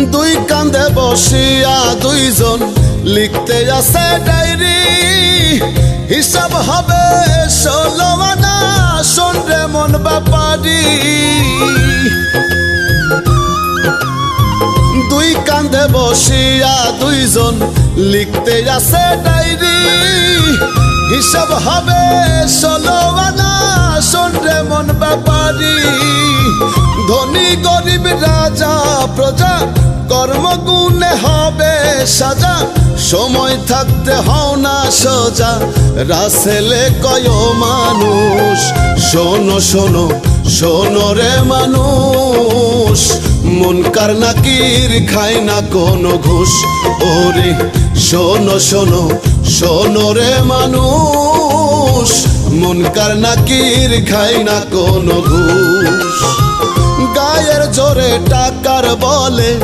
দুই কাঁধে বসিয়া দুইজন লিখতে আছে ডায়েরি, হিসাব হবে 16 আনা, শোন রে মন ব্যাপারি। দুই কাঁধে বসিয়া দুইজন লিখতে আছে ডায়েরি, হিসাব হবে 16 আনা, শোন রে মন ব্যাপারি। ধনী গরিব রাজা প্রজা কর্মগুণে হবে সাজা, সময় থাকতে হও না সোজা, রাসেলে কয় মানুষ। শোনো শোনো শোনো রে মানুষ, মুনকার নাকির খায় না কোনো ঘুষ। ওরে শোনো শোনো শোনো রে মানুষ, মুনকার নাকির খায় না কোনো ঘুষ। গায়ের জোরে টাকার বলে